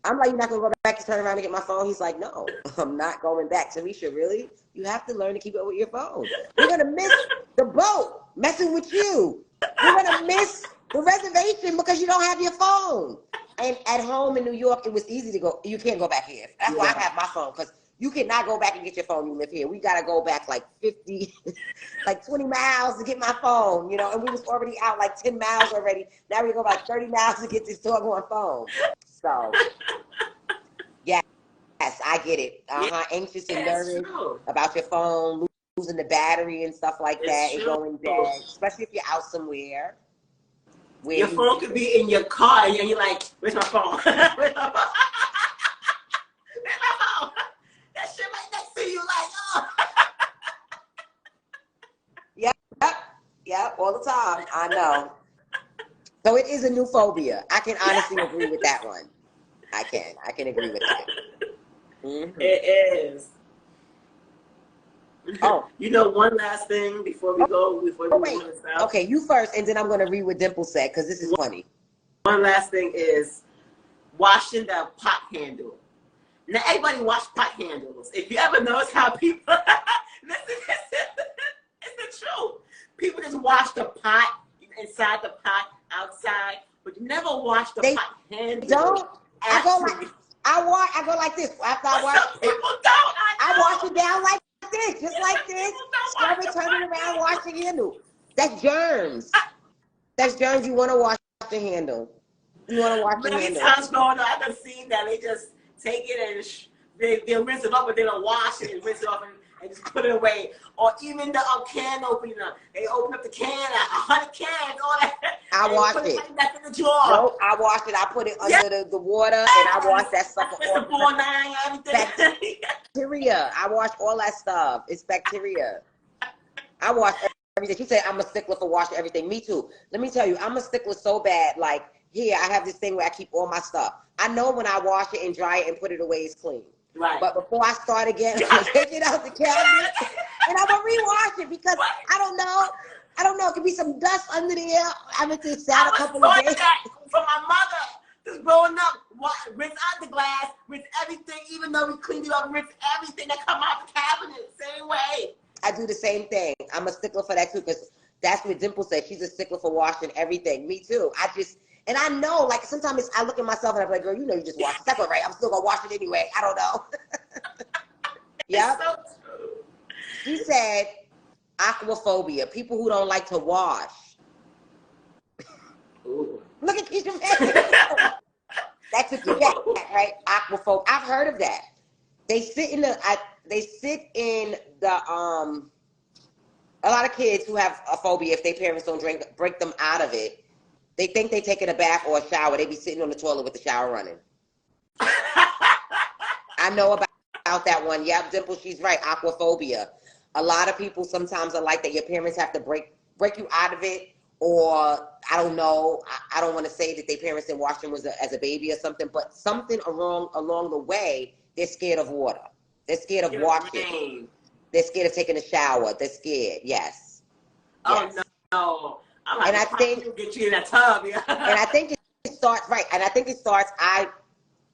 I'm like, you're not going to go back to turn around and get my phone? He's like, no, I'm not going back. Tamisha, really? You have to learn to keep up with your phone. You're going to miss the boat messing with you. You're going to miss the reservation because you don't have your phone. And at home in New York, it was easy to go. You can't go back here. That's why I have my phone, because you cannot go back and get your phone. You live here. We got to go back like 50, like 20 miles to get my phone, you know, and we was already out like 10 miles already. Now we go like 30 miles to get this doggone phone. So, yes, I get it. Anxious and nervous about your phone, losing the battery and stuff like that, it going dead, especially if you're out somewhere. Your phone could be in your car and you're like, where's my phone? Where's my phone? That shit right next to you, like, oh. Yep, all the time. I know. So it is a new phobia. I can honestly agree with that one. I can agree with that. Mm-hmm. It is. Oh, you know, one last thing before we go. Okay, you first, and then I'm going to read what Dimple said because this is funny. One last thing is washing the pot handle. Now, everybody wash pot handles. If you ever notice how people, listen, it's the truth. People just wash the pot inside the pot, outside, but you never wash the pot handle. Don't. I go like this. After I wash, some people don't. I wash it down like this, just like this. Scrub it, turn it around, wash the handle. That's germs. That's germs. You want to wash the handle. You want to wash the handle. Many times growing up, I've seen that they just take it and they'll rinse it up, but they don't wash it and rinse it off and just put it away. Or even the can opener. They open up the can, 100 cans, all that. I wash it. Right back in the drawer. No, I wash it. I put it under the water, and I wash that stuff off. The 4-9, everything. Bacteria. I wash all that stuff. It's bacteria. I wash everything. She said I'm a stickler for washing everything. Me too. Let me tell you, I'm a stickler so bad. Like, here, I have this thing where I keep all my stuff. I know when I wash it and dry it and put it away, it's clean. Right. But before I start again, I'm going to take it out the cabinet and I'm going to rewash it because I don't know. It could be some dust under there. I meant to sat a couple of days. From my mother, just growing up, rinse out the glass, rinse everything, even though we cleaned it up, rinse everything that come out the cabinet, same way. I do the same thing. I'm a stickler for that too because that's what Dimple said. She's a stickler for washing everything. Me too. And I know, like, sometimes I look at myself and I'm like, girl, you know you just washed it. That's all right. I'm still going to wash it anyway. I don't know. Yep. So true. She said aquaphobia, people who don't like to wash. Ooh. Look at Keisha. That's what you get, right? Aquaphobia. I've heard of that. They sit in the a lot of kids who have a phobia, if their parents don't break them out of it, they think they taking a bath or a shower. They be sitting on the toilet with the shower running. I know about that one. Yep, Dimple, she's right. Aquaphobia. A lot of people sometimes are like that. Your parents have to break you out of it, or I don't know. I don't want to say that their parents didn't wash them as a baby or something, but something along the way, they're scared of water. They're scared of washing. They're scared of taking a shower. They're scared. Yes. Oh no. I'm like, and I think get you in that tub. Yeah. And I think it starts right. And I think it starts. I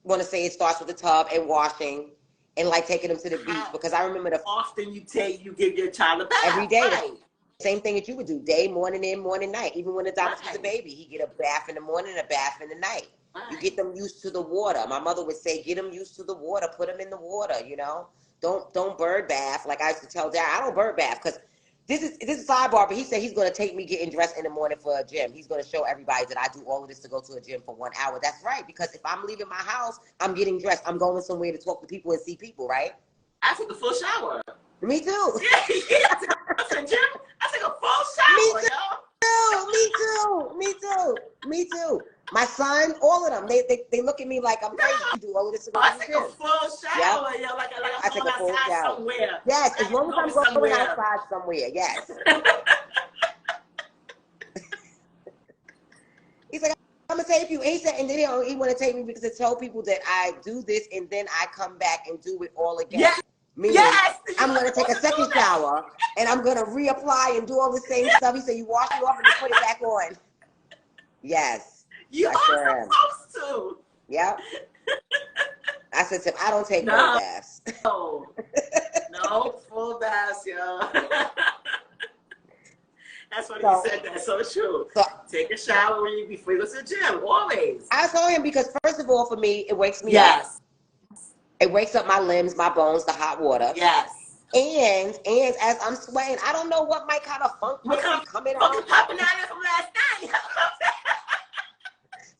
want to say it starts with the tub and washing, and like taking them to the beach, because I remember often you give your child a bath every day. Right. Same thing that you would do, day, morning, in, morning, night. Even when Adonis was a baby, he get a bath in the morning, a bath in the night. Right. You get them used to the water. My mother would say, get them used to the water, put them in the water. You know, don't bird bath. Like I used to tell Dad, I don't bird bath because this is sidebar. But he said he's going to take me getting dressed in the morning for a gym. He's going to show everybody that I do all of this to go to a gym for 1 hour. That's right, because if I'm leaving my house, I'm getting dressed. I'm going somewhere to talk to people and see people. Right? I took a full shower. Me too. Yeah. I take a full shower, Me too. My son, all of them, they look at me like I'm crazy. You do all of this. I take a full shower, like I take a full shower somewhere. Yes, as long as I'm going outside somewhere. Yes. He's like, I'm gonna take you. He said, and then he want to take me because to tell people that I do this and then I come back and do it all again. Yes. Meaning, yes. I'm going to take a second shower and I'm going to reapply and do all the same stuff. He said, you wash it off and you put it back on. Yes. You are supposed to. Yep. I said to him, I don't take full baths. No, full baths, yo. That's what he said. That's so true. So, take a shower before you go to the gym, always. I told him because, first of all, for me, it wakes me up. It wakes up my limbs, my bones, the hot water. Yes. And as I'm sweating, I don't know what might kind of funk might be coming on. Popping out of from last night.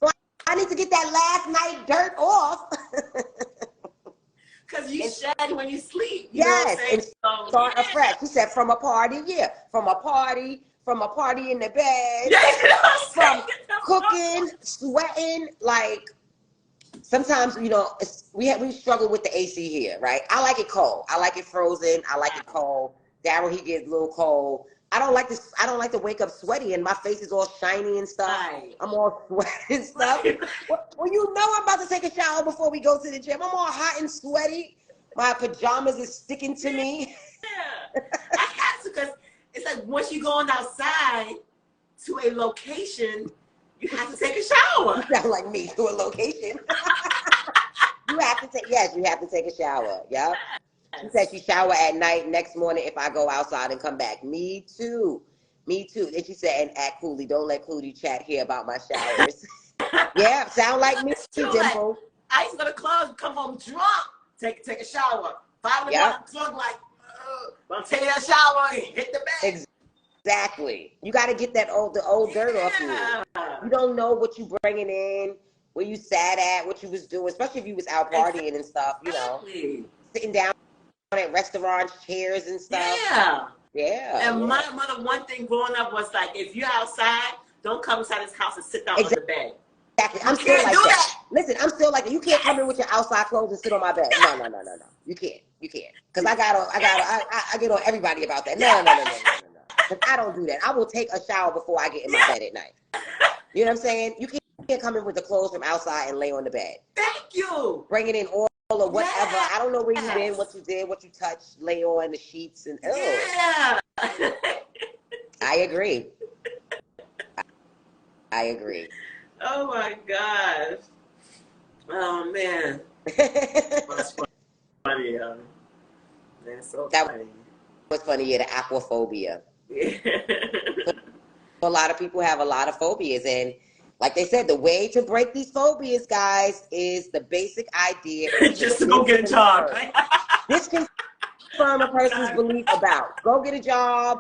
So I need to get that last night dirt off. Because you shed when you sleep. You yes. And start afresh. He said from a party, from a party in the bed, from cooking, sweating, like. Sometimes, you know, we struggle with the AC here, right? I like it cold. I like it frozen. I like it cold. Daryl, he gets a little cold. I don't like this. I don't like to wake up sweaty and my face is all shiny and stuff. Right. I'm all sweaty and stuff. Well, you know I'm about to take a shower before we go to the gym. I'm all hot and sweaty. My pajamas is sticking to me. Yeah. I have to, because it's like once you're going outside to a location, you have to take a shower. You sound like me to a location. You have to take a shower. Yep. She said she shower at night, next morning if I go outside and come back. Me too. And she said, and act coolly. Don't let Cootie chat here about my showers. Yeah, sound like me too, Dimple. I used to go to clubs, come home drunk, take a shower. 5 in the morning, drunk, like, I'm taking that shower and hit the bed. Exactly. You got to get the old dirt off you. You don't know what you bringing in, where you sat at, what you was doing, especially if you was out partying and stuff, you know. Sitting down at restaurants, chairs and stuff. Yeah. And my mother, one thing growing up was like, if you're outside, don't come inside this house and sit down on the bed. Exactly. I'm still like that. Listen, I'm still like that. You can't come in with your outside clothes and sit on my bed. No. You can't. Because I get on everybody about that. No. I don't do that. I will take a shower before I get in my bed at night. You know what I'm saying? You can't come in with the clothes from outside and lay on the bed. Thank you. Bring it in oil or whatever. Yes. I don't know where you've been, what you did, what you touched, lay on the sheets and yeah. I agree. Oh my gosh. Oh man. That's funny. That's so funny. What's funny? Yeah, the aquaphobia. A lot of people have a lot of phobias, and like they said, the way to break these phobias, guys, is the basic idea. Just to go get a job. This can confirm a person's belief about. Go get a job,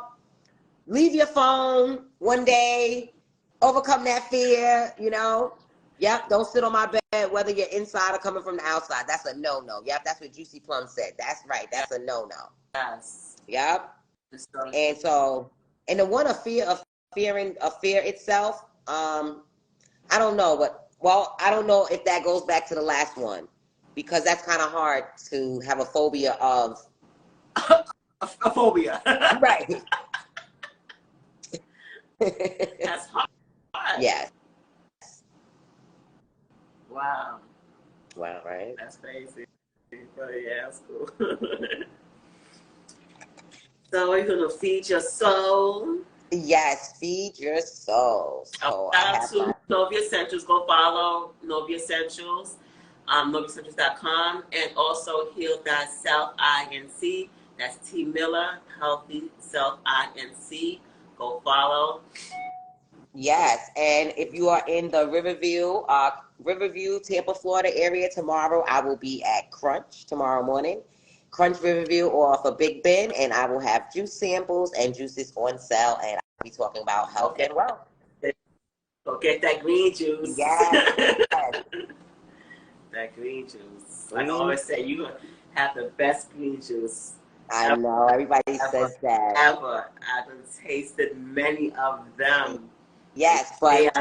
leave your phone one day, overcome that fear, you know. Yep, don't sit on my bed, whether you're inside or coming from the outside. That's a no-no. Yep, that's what Juicy Plum said. That's right. That's a no-no. Yes. Yep. And so, and the one of fear itself, I don't know, but well, I don't know if that goes back to the last one because that's kind of hard to have a phobia of. A phobia. Right. That's hard. Yes. Wow. Wow, right? That's crazy. But yeah, that's cool. So you're gonna feed your soul. Yes, feed your soul. So Shout out to Novia Essentials. Go follow Novia Essentials, noviaessentials.com, and also Heal Thyself INC. That's T Miller, Healthy Self INC. Go follow. Yes, and if you are in the Riverview, Tampa, Florida area tomorrow, I will be at Crunch tomorrow morning. Crunch Riverview or for Big Ben, and I will have juice samples and juices on sale, and I'll be talking about health and wealth. Go get that green juice. Yes. That green juice. Like I always say, you have the best green juice. I know, everybody says that. Ever. I've tasted many of them. Yes, but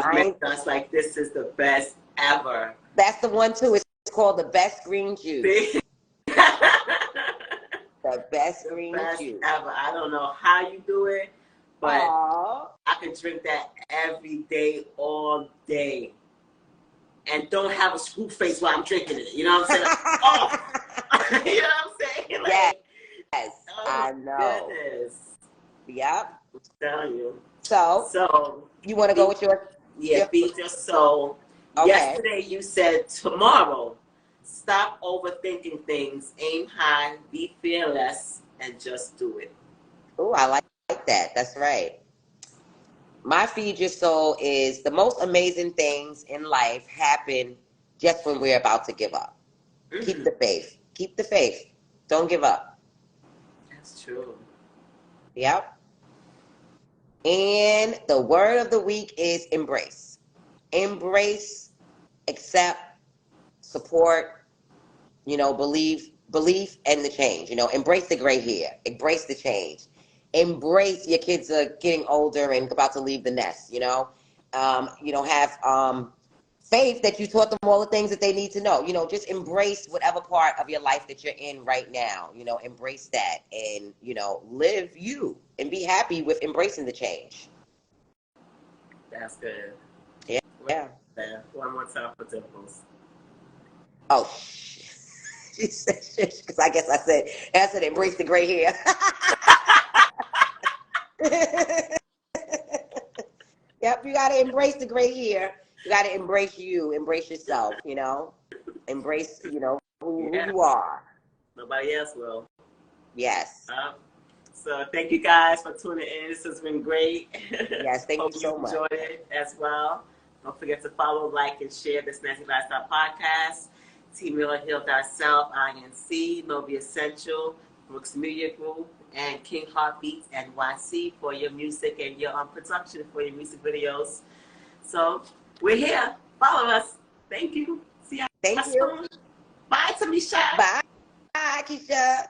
us like this is the best ever. That's the one too. It's called the best green juice. The best green juice ever. I don't know how you do it, but I can drink that every day, all day, and don't have a screw face while I'm drinking it. You know what I'm saying? Oh, you know what I'm saying? Like, yes, oh, I know. Goodness. Yep. I'm telling you. So you want to go with your? Yeah, feed your soul. Okay. Yesterday you said tomorrow. Stop overthinking things. Aim high. Be fearless, and just do it. Oh, I like that. That's right. My feed your soul is the most amazing things in life happen just when we're about to give up. Mm-hmm. Keep the faith. Keep the faith. Don't give up. That's true. Yep. And the word of the week is embrace. Embrace, accept, support, believe and the change. Embrace the gray hair. Embrace the change. Embrace your kids are getting older and about to leave the nest. Have faith that you taught them all the things that they need to know. Just embrace whatever part of your life that you're in right now. Embrace that and live you and be happy with embracing the change. That's good. Yeah. One more time for Dimples. Oh, she said because I guess I said embrace the gray hair. Yep, you got to embrace the gray hair. You got to embrace you, embrace yourself, embrace, who you are. Nobody else will. Yes. So thank you guys for tuning in. This has been great. Yes, thank you so much. Hope you enjoyed it as well. Don't forget to follow, like, and share this Nancy Lifestyle Podcast. T Miller Heal Thyself, INC, Novia Essential, Brooks Media Group, and King Heart Beats NYC for your music and your production for your music videos. So we're here. Follow us. Thank you. See you. Thank you. Bye, Tamisha. Bye, Keisha.